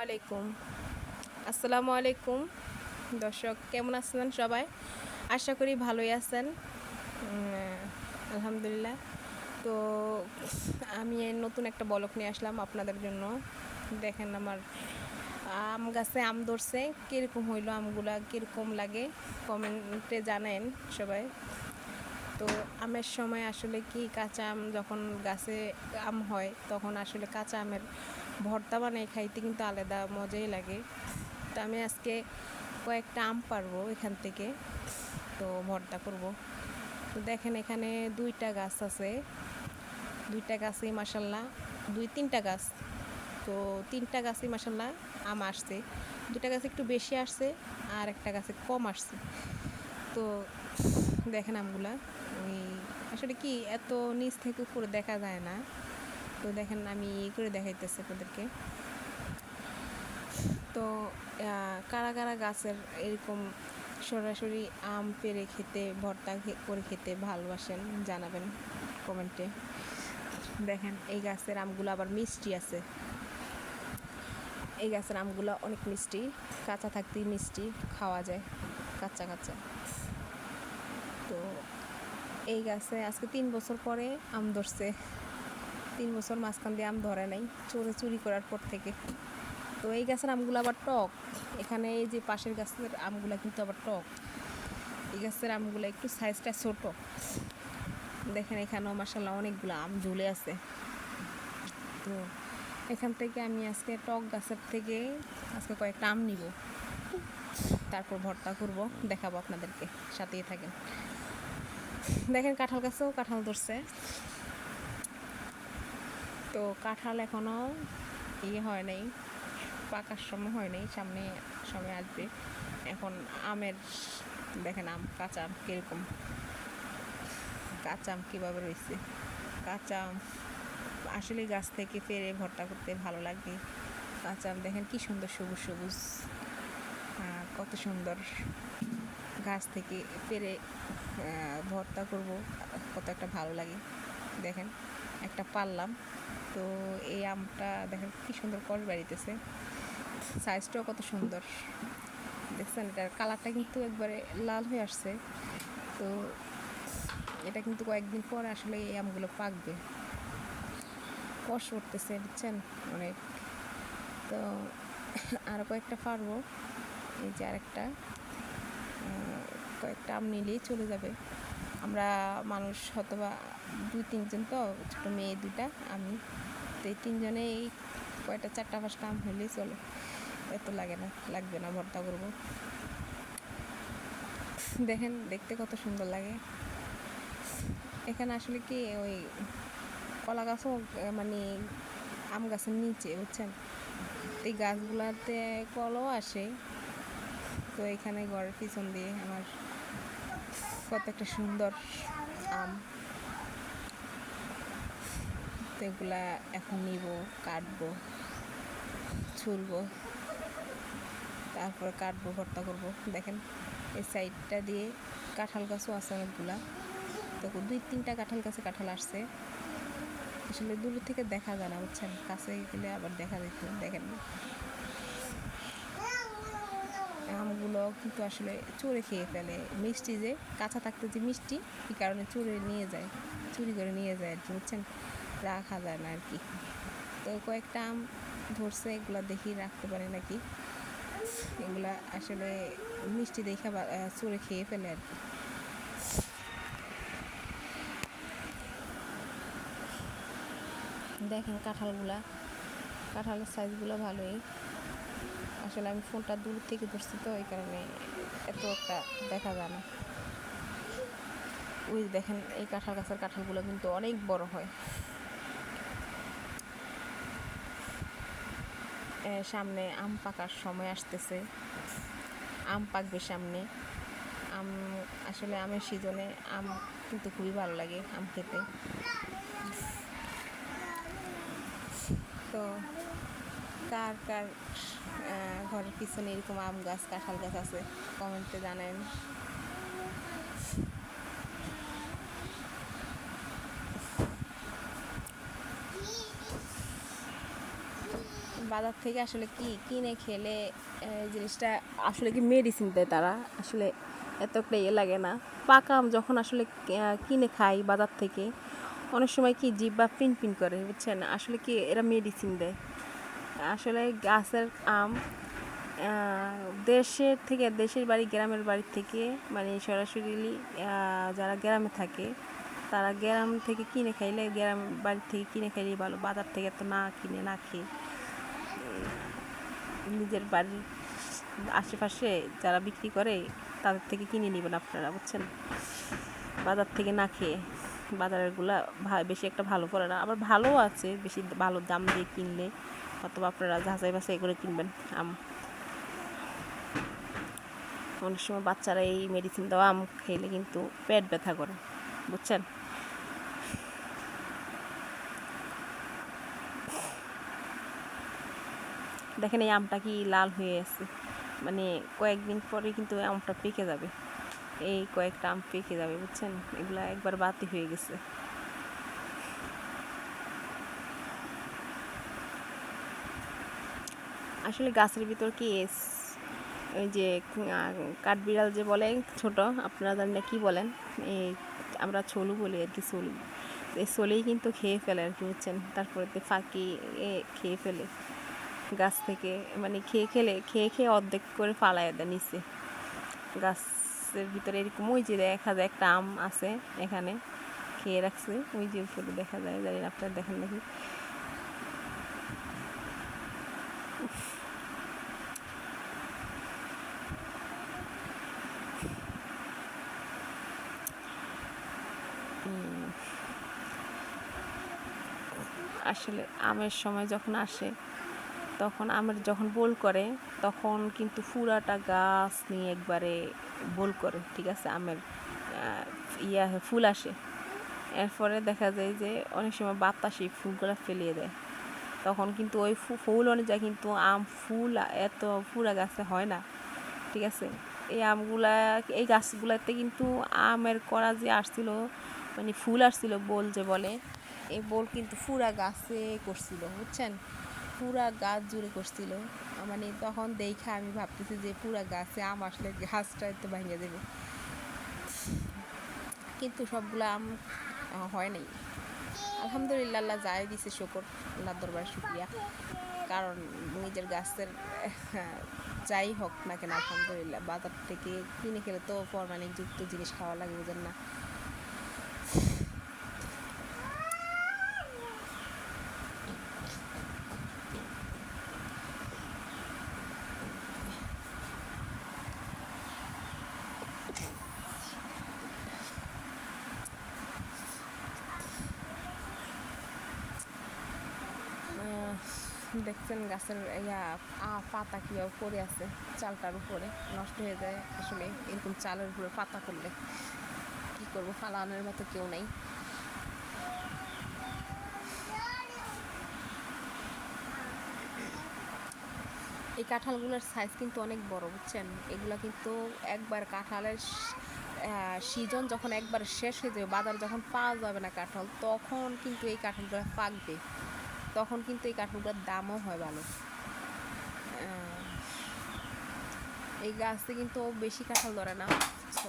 আলাইকুম আসসালামু আলাইকুম দর্শক, কেমন আছেন সবাই? আশা করি ভালোই আছেন। আলহামদুলিল্লাহ। তো আমি এই নতুন একটা বলক নিয়ে আসলাম আপনাদের জন্য। দেখেন, আমার আম গাছে আম ধরছে। কীরকম হইলো আমগুলা, কীরকম লাগে কমেন্টে জানেন সবাই। তো আমের সময় আসলে কি, কাঁচা আম যখন গাছে আম হয় তখন আসলে কাঁচা আমের ভর্তা বানিয়ে খাইতে কিন্তু আলাদা মজাই লাগে। তো আমি আজকে কয়েকটা আম পারবো এখান থেকে, তো ভর্তা করব। তো দেখেন, এখানে দুইটা গাছ আছে, দুইটা গাছই মাসাল্লাহ, দুই তিনটা গাছ। তো তিনটা গাছই মাসাল্লাহ আম আসছে। দুটা গাছে একটু বেশি আসছে আর একটা গাছে কম আসছে। তো দেখেন আমগুলা, ওই আসলে কি এত নিচ থেকে উপরে দেখা যায় না। তো দেখেন, আমি করে দেখাইতেছি আপনাদেরকে। তো কারা কারা গাছের এরকম সরাসরি আম পেড়ে খেতে, ভর্তা করে খেতে ভালোবাসেন জানাবেন কমেন্টে। দেখেন, এই গাছের আমগুলো আবার মিষ্টি আছে। এই গাছের আমগুলো অনেক মিষ্টি, কাঁচা থাকতেই মিষ্টি, খাওয়া যায় কাঁচা কাঁচা। তো এই গাছে আজকে 3 বছর পরে আম ধরছে। 3 বছর মাঝখান দিয়ে আম ধরে নাই, চুরি করার পর থেকে। তো এই গাছের আমগুলো আবার টক। এখানে এই যে পাশের গাছের আমগুলো কিন্তু আবার টক। এই গাছের আমগুলো একটু সাইজটা ছোট। দেখেন, এখানেও মাশাআল্লাহ অনেকগুলো আম ঝুলে আছে। তো এখান থেকে আমি আজকে টক গাছের থেকে আজকে কয়েকটা আম নিব, তারপর ভর্তা করব, দেখাবো আপনাদেরকে, সাথেই থাকেন। দেখেন, কাঁঠাল গাছেও কাঁঠাল ধরছে। তো কাঁঠাল এখনও হয় নাই, পাকার সময় হয় নাই, সামনে সময় আসবে। এখন আমের দেখেন, আম কাঁচা আম কীরকম, কাঁচা আম কীভাবে রয়েছে। কাঁচা আম আসলে গাছ থেকে পেড়ে ভর্তা করতে ভালো লাগে। কাঁচা আম দেখেন কি সুন্দর সবুজ সবুজ, কত সুন্দর। গাছ থেকে পেড়ে ভর্তা করব, কত একটা ভালো লাগে। দেখেন, একটা পারলাম। তো এই আমটা দেখেন কি সুন্দর কষ বাড়িতেছে, সাইজটাও কত সুন্দর। দেখছেন, এটার কালারটা কিন্তু একবারে লাল হয়ে আসছে। তো এটা কিন্তু কয়েকদিন পর আসলে এই আমগুলো পাকবে। কষ উঠতেছে, বুঝছেন, অনেক। তো আরও কয়েকটা পারবো। এই যে আরেকটা, কয়েকটা আম নিলেই চলে যাবে। আমরা মানুষ হয়তোবা 2-3 জন, তো ছোটো মেয়ে 2টা, আমি। তো এই 3 জনেই কয়টা 4টা-5টা আম হলেই চলে, এত লাগবে না ভর্তা করবো। দেখেন, দেখতে কত সুন্দর লাগে। এখানে আসলে কি, ওই কলা গাছও মানে আম গাছের নিচে, বুঝছেন। এই গাছগুলাতে কলও আসে। তো এখানে ঘরের পিছন দিয়ে আমার কত একটা সুন্দর আম। তো এগুলা এখন নিব, কাটবো, ছুলবো, তারপরে কাটবো, ভর্তা করবো। দেখেন, এই সাইডটা দিয়ে কাঁঠাল গাছও আছে অনেকগুলা। তো 2-3টা কাঁঠাল গাছে কাঁঠাল আসছে। আসলে দূর থেকে দেখা যায় না, বুঝছেন, কাছে গেলে আবার দেখা যেত। দেখেন, আমগুলো কিন্তু আসলে চোরে খেয়ে ফেলে, মিষ্টি যে কাঁচা থাকতে যে মিষ্টি, এই কারণে চুরি করে নিয়ে যায় আর কি, বুঝছেন, রাখা যায় না আর কি। তো কয়েকটা আম ধরছে, এগুলা দেখি রাখতে পারে নাকি। এগুলা আসলে মিষ্টি দেখে চুরে খেয়ে ফেলে আর কি। দেখেন, কাঁঠালের সাইজগুলো ভালোই। আসলে আমি ফোনটা দূর থেকে ধরছি, তো এই কারণে এত একটা দেখা যায় না। ওই দেখেন, এই কাঁঠাল গাছের কাঁঠালগুলো কিন্তু অনেক বড় হয়। সামনে আম পাকার সময় আসতেছে, আম পাকবে সামনে। আম আসলে আমের সিজনে আম কিন্তু খুবই ভালো লাগে আম খেতে। তো কার কার ঘরের পিছনে এরকম আম গাছ, কাঁঠাল গাছ আছে, কমেন্টে জানান। বাজার থেকে আসলে কি কিনে খেলে জিনিসটা আসলে কি মেডিসিন দেয় তারা, আসলে এত একটা ইয়ে লাগে না। পাকা আম যখন আসলে কিনে খাই বাজার থেকে, অনেক সময় কি জিহ্বা পিন পিন করে, বুঝছেন, আসলে কি এরা মেডিসিন দেয়। আসলে গাছের আম দেশের থেকে, দেশের বাড়ি গ্রামের বাড়ির থেকে, মানে সরাসরি যারা গ্রামে থাকে তারা গ্রাম থেকে কিনে খাইলে, গ্রাম বাড়ি থেকে কিনে খাইলেই ভালো, বাজার থেকে তো না কিনে না খেয়ে নিজের বাড়ির আশেপাশে যারা বিক্রি করে তাদের থেকে কিনে নেবেন আপনারা, বুঝছেন, বাজার থেকে না খেয়ে। বাজারেরগুলা বেশি একটা ভালো পড়ে না, আবার ভালোও আছে, বেশি ভালো দাম দিয়ে কিনলে, অথবা আপনারা যাচাই বাছাই করে কিনবেন আম। অনেক সময় বাচ্চারা এই মেডিসিন দেওয়া আম খেলে কিন্তু পেট ব্যথা করে, বুঝছেন। দেখেন এই আমটা কি লাল হয়ে আছে, মানে কয়েকদিন পরে কিন্তু আমটা পেকে যাবে, এই কয়েকটা আম পেকে যাবে, বুঝছেন, এগুলা একবার বাতি হয়ে গেছে। আসলে গাছের ভিতর কি ওই যে কাঠবিড়াল যে বলে ছোট, আপনারা জানেন না কি বলেন, এই আমরা ছলু বলি আর কি, ছলু, এই ছলেই কিন্তু খেয়ে ফেলে আর কি, বুঝছেন, তারপরে ফাঁকি খেয়ে ফেলে গাছ থেকে, মানে খেয়ে খেয়ে অর্ধেক করে ফালায় দেয় নিচে গাছের ভিতরে, এরকম। ওই যে দেখা যায় একটা আম আছে এখানে খেয়ে রাখছে, ওই যে উপরে দেখা যায়, জানি না আপনারা দেখেন নাকি। আসলে আমের সময় যখন আসে, তখন আমের যখন বোল করে, তখন কিন্তু পুরাটা গাছ নিয়ে একবারে বোল করে, ঠিক আছে, আমের ফুল আসে। এরপরে দেখা যায় যে অনেক সময় বাতাসে ফুলগুলো ফেলিয়ে দেয়, তখন কিন্তু ওই ফুল অনুযায়ী কিন্তু আম ফুল এত পুরা গাছে হয় না, ঠিক আছে। এই আমগুলা, এই গাছগুলাতে কিন্তু আমের করা যে আসছিল, মানে ফুল আসছিল বোল যে বলে, এই বোল কিন্তু পুরা গাছে করছিল, বুঝছেন, পুরা গাছ জুড়ে করছিল। মানে তখন দেখে আমি ভাবতেছি যে পুরা গাছে আম আসলে গাছটা তো ভেঙে দেবে, কিন্তু সবগুলো আম হয় নাই। আলহামদুলিল্লাহ, আল্লাহ যাই দিছে শুকর, আল্লাহর দরবারে শুকরিয়া, কারণ নিজের গাছের যাই হোক না কেন, আলহামদুলিল্লাহ, বাজার থেকে কিনে খেলে তো ফরমালিন যুক্ত জিনিস খাওয়া লাগে, বুঝেন না। দেখছেন গাছের পাতা কীভাবে পড়ে আছে চালটার উপরে, নষ্ট হয়ে যায় আসলে এরকম চালের উপরে পাতা পড়লে, কী করবো, ফালানোর মতো কেউ নেই। এই কাঁঠালগুলোর সাইজ কিন্তু অনেক বড়, বুঝছেন, এগুলো কিন্তু একবার কাঁঠালের সিজন যখন একবার শেষ হয়ে যাবে, বাজার যখন পাওয়া যাবে না কাঁঠাল, তখন কিন্তু এই কাঁঠালগুলো পাকবে, তখন কিন্তু এই কাঁঠালগুলোর দামও হয় ভালো। এই গাছে কিন্তু বেশি কাঁঠাল ধরে না,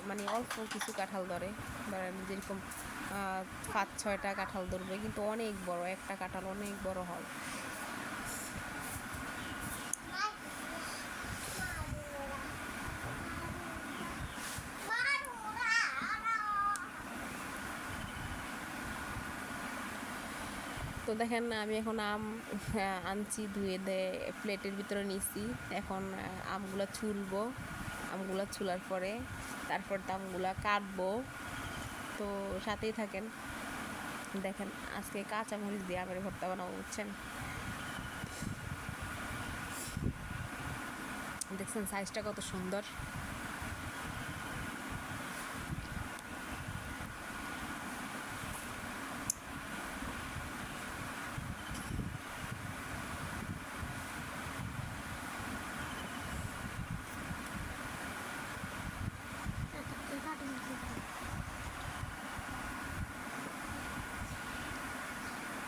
মানে অল্প কিছু কাঁঠাল ধরে, ধরেন যেরকম 5-6টা কাঁঠাল ধরবে, কিন্তু অনেক বড় একটা কাঁঠাল, অনেক বড় হয়। তো দেখেন আমি এখন আম আনছি, ধুয়ে দিয়ে প্লেটের ভিতরে নিচ্ছি, এখন আমগুলো ছুলবো, আমগুলো ছুলার পরে তারপর আমগুলো কাটবো, তো সাথেই থাকেন। দেখেন আজকে কাঁচামরিচ দিয়ে আমের ভর্তা বানাবো, বুঝছেন, দেখছেন সাইজটা কত সুন্দর।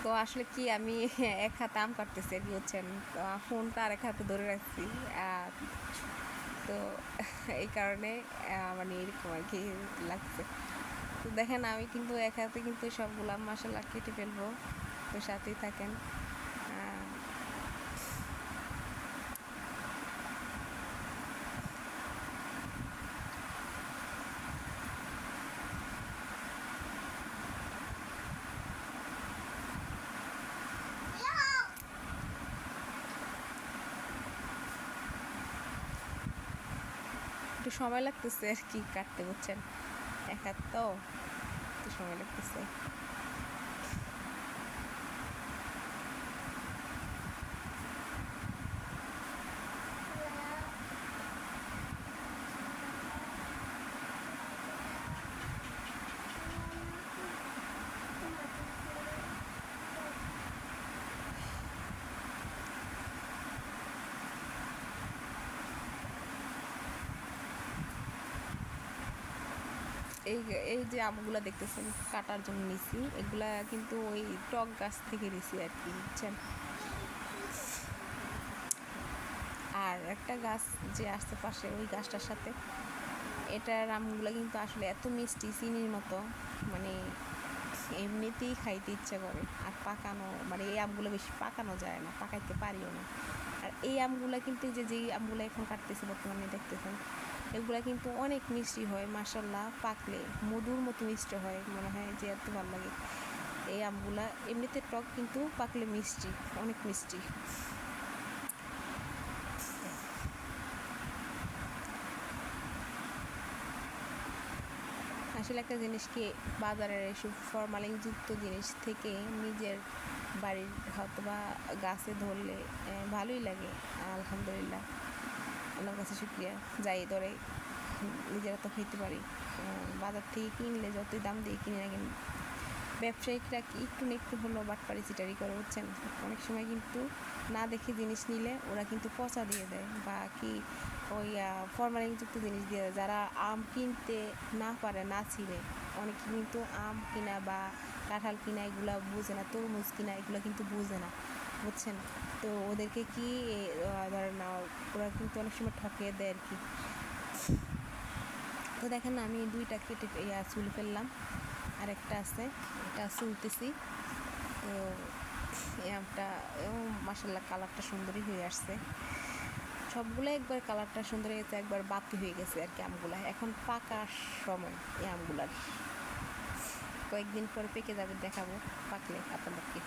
তো তো আসলে কি আমি এক হাতে আম কাটতেছি আর কি বুঝছেন, ফোনটা আর এক হাতে ধরে রাখছি। আর তো এই কারণে মানে এরকম আর কি লাগছে। তো দেখেন আমি কিন্তু এক হাতে কিন্তু সবগুলো মাশাআল্লাহ কেটে ফেলবো, তো সাথেই থাকেন। আহ, একটু সময় লাগতেছে আর কি কাটতে বুঝছেন, এক হাত তো একটু সময় লাগতেছে। এই এই যে আমগুলা দেখতেছেন কাটার জন্য নিছি, এগুলা কিন্তু ওই টক গাছ থেকে নিছি আর কি বুঝছেন। আর একটা গাছ যে আসছে পাশে ওই গাছটার সাথে, এটার আমগুলো কিন্তু আসলে এত মিষ্টি চিনির মতো, মানে এমনিতেই খাইতে ইচ্ছা করে। আর পাকানো মানে এই আমগুলো বেশি পাকানো যায় না, পাকাইতে পারিও না। আর এই আমগুলো কিন্তু এই যে যেই আমগুলো এখন কাটতেছে বর্তমানে দেখতেছেন, এগুলা কিন্তু অনেক মিষ্টি হয় মাশাল্লাহ, পাকলে মধুর মতো মিষ্টি হয়, মনে হয় যে এত ভালো লাগে। এই আমগুলা এমনিতে টক কিন্তু পাকলে মিষ্টি, অনেক মিষ্টি। আসলে একটা জিনিস কি, বাজারের এসব ফরমালিনযুক্ত জিনিস থেকে নিজের বাড়ির হয়তো বা গাছে ধরলে ভালোই লাগে। আলহামদুলিল্লাহ, আল্লাহর কাছে শুক্রিয়া, যাই ধরে নিজেরা তো খেতে পারি। বাজার থেকে কিনলে যতই দাম দিয়ে কিনে না কেন, ব্যবসায়িকরা কি একটু না একটু হলেও বাটপারি চিটারি করে বুঝছেন। অনেক সময় কিন্তু না দেখে জিনিস নিলে ওরা কিন্তু পচা দিয়ে দেয়, বা কি ওই ফরমালিনযুক্ত জিনিস দিয়ে দেয়। যারা আম কিনতে না পারে, না ছিঁড়ে, অনেকে কিন্তু আম কিনা বা কাঁঠাল কিনা এগুলো বুঝে না, তরমুজ কিনা এগুলো কিন্তু বুঝে না বুঝছেন। তো ওদেরকে কি ধরেন ওরা কিন্তু অনেক সময় ঠকিয়ে দেয় আর কি। তো দেখেন না আমি দুইটা কেটে চুল ফেললাম, আর একটা আছে এটা চুলতেছি। তো এই আমটা মাসাল্লাহ কালারটা সুন্দরই হয়ে আসছে, সবগুলো একবার কালারটা সুন্দর হয়ে গেছে, একবার বাতি হয়ে গেছে আর কি আমগুলা। এখন পাকার সময় এই আমগুলার, কয়েকদিন পরে পেকে যাবে, দেখাবো পাকলে আপনাদেরকে।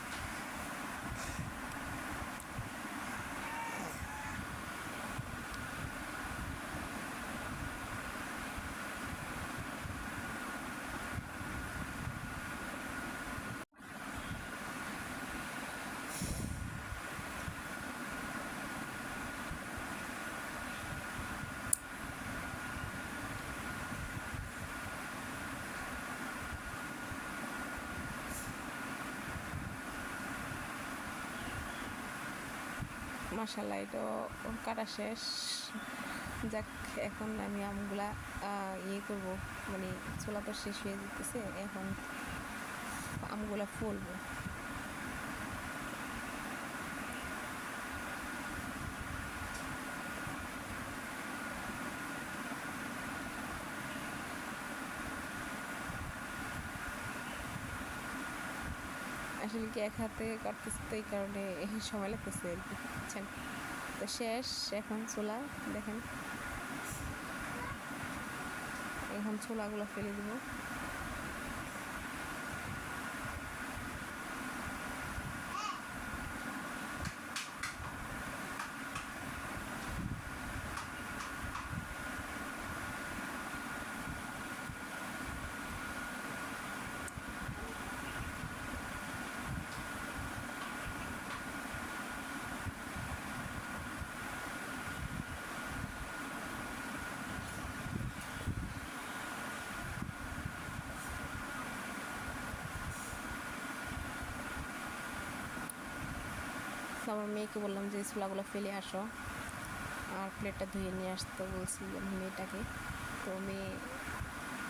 মাশাল্লাহ এটা কাটা শেষ। যাক, এখন আমি আমগুলা ইয়ে করব, মানে ছোলা তো শেষ হয়ে যেতেছে, এখন আমগুলা ফলবো। আসলে কি এক হাতে কাটতেছে তো এই কারণে সময় লাগতেছে আর কি বুঝছেন। তো শেষ এখন ছোলা, দেখেন এখন ছোলাগুলো ফেলে দেবো। আমার মেয়েকে বললাম যে ছোলাগুলো ফেলে আসো, আর প্লেটটা ধুয়ে নিয়ে আসতে বলছি আমি মেয়েটাকে। তো মেয়ে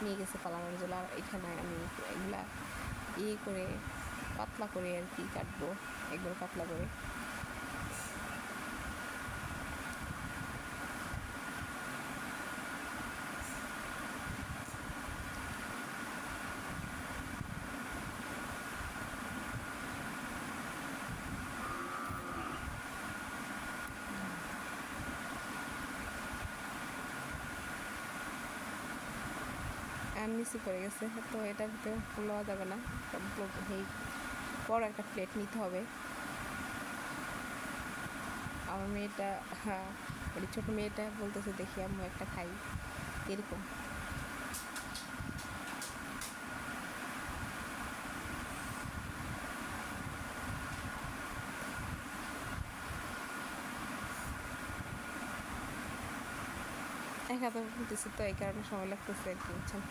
নিয়ে গেছে পালানোর জন্য। আর এখানে আমি এগুলা ইয়ে করে পাতলা করে আর কি কাটবো, একবার পাতলা করে। আর নিচে পড়ে গেছে, তো এটার ভিতরে লওয়া যাবে না, এই বড় একটা প্লেট নিতে হবে। আমার মেয়েটা, হ্যাঁ মানে ছোটো মেয়েটা বলতেছে দেখি আম্মু একটা খাই, এরকম। এক হাতে বলতেছি তো, এই কারণে সময় লাগতেছে আর কি, বুঝছেন।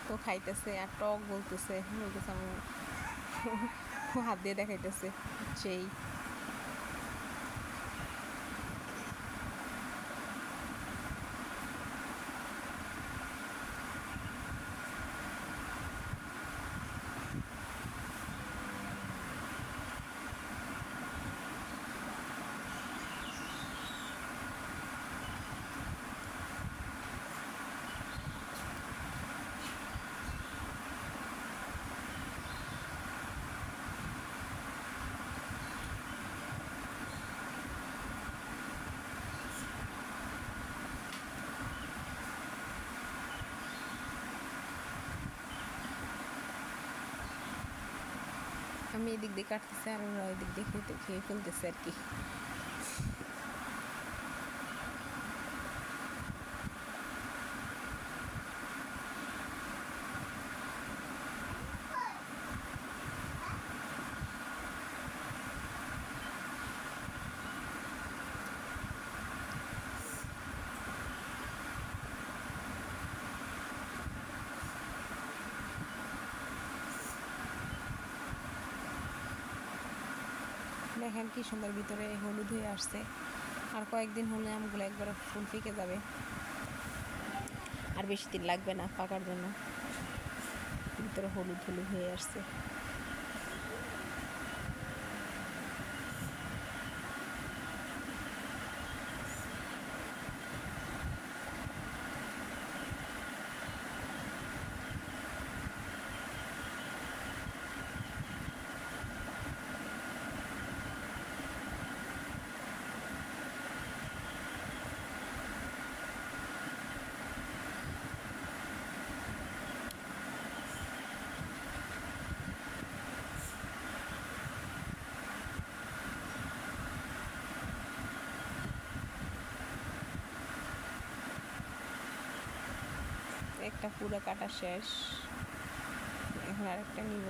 তো খাইতেছে আর টক বলতেছে আমার হাত দিয়ে দেখাইতেছে সেই। আমি এদিক দিয়ে কাটতেছি আর ওরা ওই দিক দিয়ে খেয়ে ফেলতেছে আর কি। দেখেন কি সুন্দর ভিতরে হলুদ হয়ে আসছে, আর কয়েকদিন হলে আমগুলো একবার ফুল ফেঁকে যাবে, আর বেশি দিন লাগবে না পাকার জন্য। ভিতরে হলুদ হলুদ হয়ে আসছে। একটা পুরো কাটা শেষ, এখন আরেকটা নিব।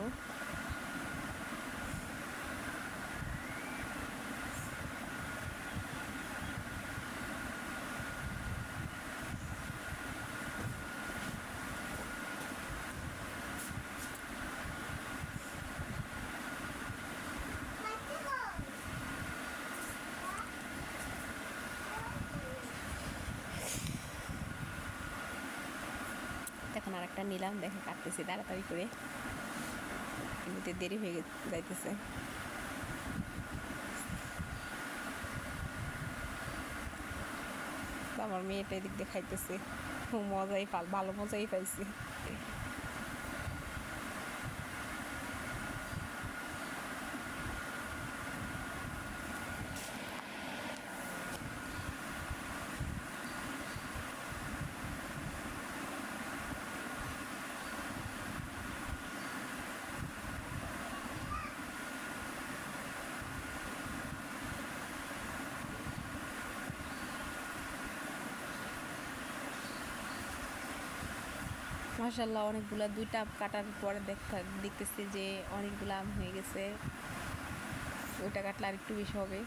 এখন আর একটা নিলাম, দেখে কাটতেছি তাড়াতাড়ি করে, এমনিতে দেরি হয়ে যাইতেছে। আমার মেয়েটা এদিক দিয়ে খাইতেছে, মজাই ভালো মজাই পাইছে। মাশাআল্লাহ, অনেকগুলা, দুইটা কাটার পরে দেখতেছি যে অনেকগুলো আম হয়ে গেছে। ওইটা কাটলে আর একটু বেশি হবে।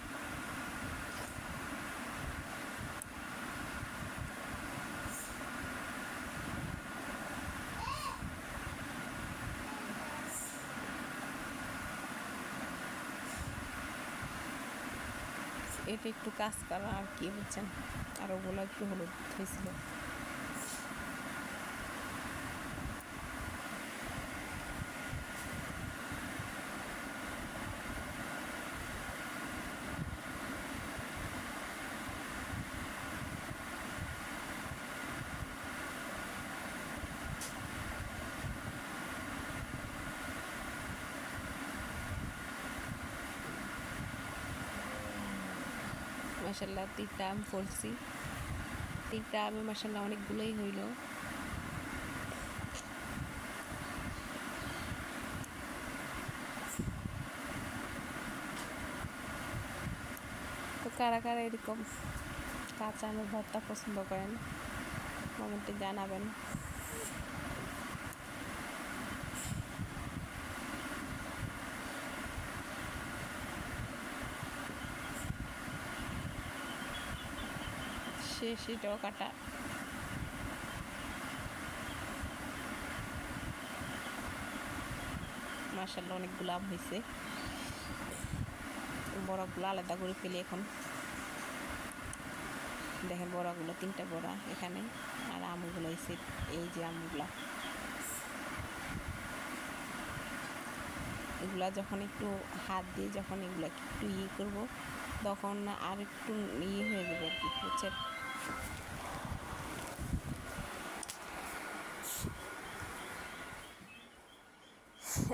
এটা একটু কাজ করা আর কি বুঝছেন, আর ওগুলো একটু হলুদ হয়েছিল। মাশাল্লাহ 3টা আম ফলছি, 3টা আমে মাশাল্লাহ অনেকগুলোই হইল। তো কারা কারা এরকম কাঁচা আমের ভর্তা পছন্দ করেন কমেন্টে জানাবেন। সেটাও কাটা। মাশাআল্লাহ অনেকগুলো আম হয়েছে, বড়গুলো আলাদা করে ফেলি এখন। দেখেন বড়গুলো 3টা বড়া এখানে, আর আমগুলো হয়েছে এই যে আমগুলা। এগুলা যখন একটু হাত দিয়ে যখন এগুলা একটু করবো তখন আর একটু হয়ে যাবে আর কি, বুঝছেন।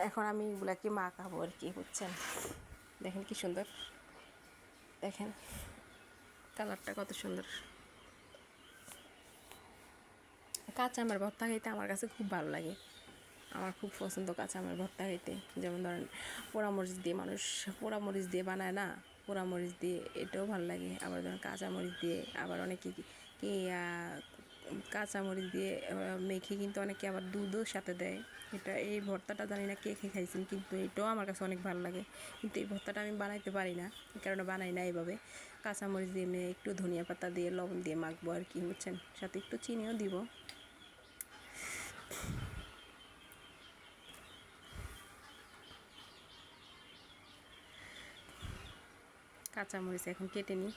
এখন আমি এগুলাকে মাখাবো আর কি, বুঝছেন। দেখেন কি সুন্দর, দেখেন কালারটা কত সুন্দর। কাঁচা আমের ভর্তা খেতে আমার কাছে খুব ভালো লাগে, আমার খুব পছন্দ কাঁচা আমের ভর্তা খেতে। যেমন ধরেন পোড়ামরিচ দিয়ে, মানুষ পোড়ামরিচ দিয়ে বানায় না, পোড়ামরিচ দিয়ে এটাও ভালো লাগে। আবার ধরেন কাঁচামরিচ দিয়ে, আবার অনেকে কি কাঁচামরিচ দিয়ে মেখে কিন্তু অনেকে আবার দুধও সাথে দেয়। এটা এই ভর্তাটা জানি না কে খেয়ে খাইছেন, কিন্তু এটাও আমার কাছে অনেক ভালো লাগে। কিন্তু এই ভর্তাটা আমি বানাইতে পারি না, এই কারণে বানাই না এইভাবে। কাঁচামরিচ দিয়ে একটু ধনিয়া পাতা দিয়ে লবণ দিয়ে মাখবো আর কি, বুঝছেন, সাথে একটু চিনিও দিব। কাঁচামরিচ এখন কেটে নিই।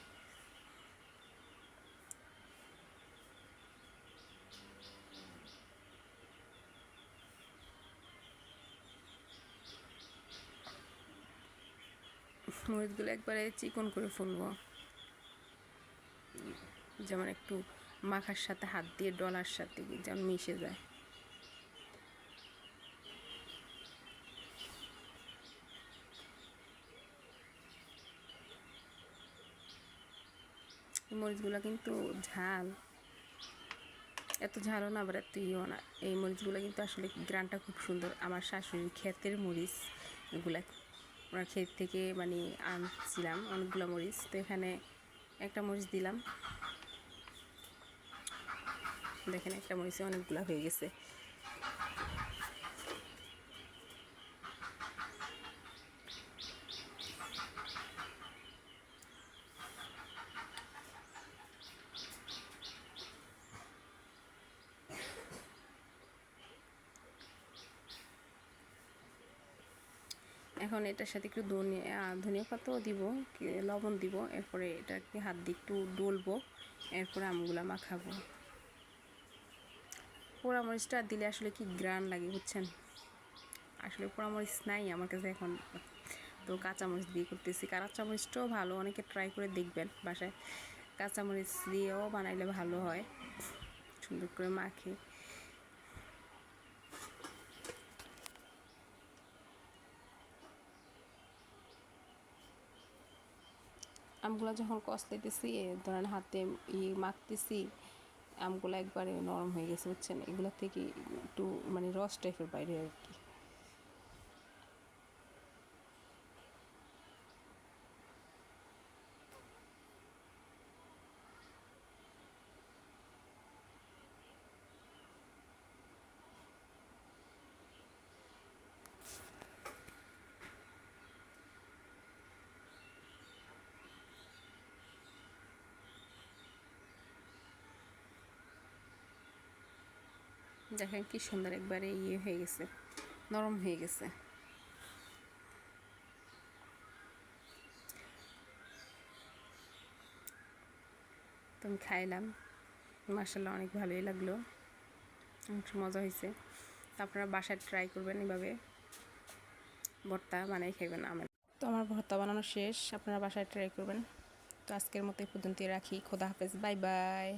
মরিচগুলো একবারে চিকন করে ফুলবো, যেমন একটু মাখার সাথে হাত দিয়ে ডলার সাথে যেমন মিশে যায়। মরিচগুলো কিন্তু ঝাল, এত ঝালও না আবার এত ইয়েও না। এই মরিচগুলো কিন্তু আসলে গ্রানটা খুব সুন্দর। আমার শাশুড়ির ক্ষেতের মরিচ এগুলা, ওনার ক্ষেত থেকে মানে আনছিলাম অনেকগুলো মরিচ, তো এখানে একটা মরিচ দিলাম। দেখেন একটা মরিচে অনেকগুলো হয়ে গেছে। এখন এটার সাথে একটু ধনিয়া পাতাও দিব, লবণ দিব, এরপরে এটাকে হাত দিয়ে একটু ডলবো, এরপরে আমগুলা মাখাবো। পোড়ামরিচটা দিলে আসলে কি গ্রান লাগে, বুঝছেন। আসলে পোড়ামরিচ নাই আমার কাছে এখন, তো কাঁচামরিচ দিয়ে করতেছি। কাঁচামরিচটাও ভালো, অনেকে ট্রাই করে দেখবেন বাসায়, কাঁচামরিচ দিয়েও বানাইলে ভালো হয়, সুন্দর করে মাখে। আমগুলো যখন কষলাইতেছি, ধরেন হাতে মাখতেছি, আমগুলো একবারে নরম হয়ে গেছে, বুঝছেন। এগুলো থেকে একটু মানে রস টাইপের বাইরে আর কি। দেখেন কি সুন্দর একবারে হয়ে গেছে, নরম হয়ে গেছে। আমি খাইলাম, মাশাআল্লাহ অনেক ভালোই লাগলো, অনেক মজা হয়েছে। তো আপনারা বাসায় ট্রাই করবেন, এভাবে ভর্তা বানাই খাইবেন। তো আমার ভর্তা বানানো শেষ, আপনারা বাসায় ট্রাই করবেন। তো আজকের মতো এই পর্যন্তই রাখি। খোদা হাফেজ, বাই বাই।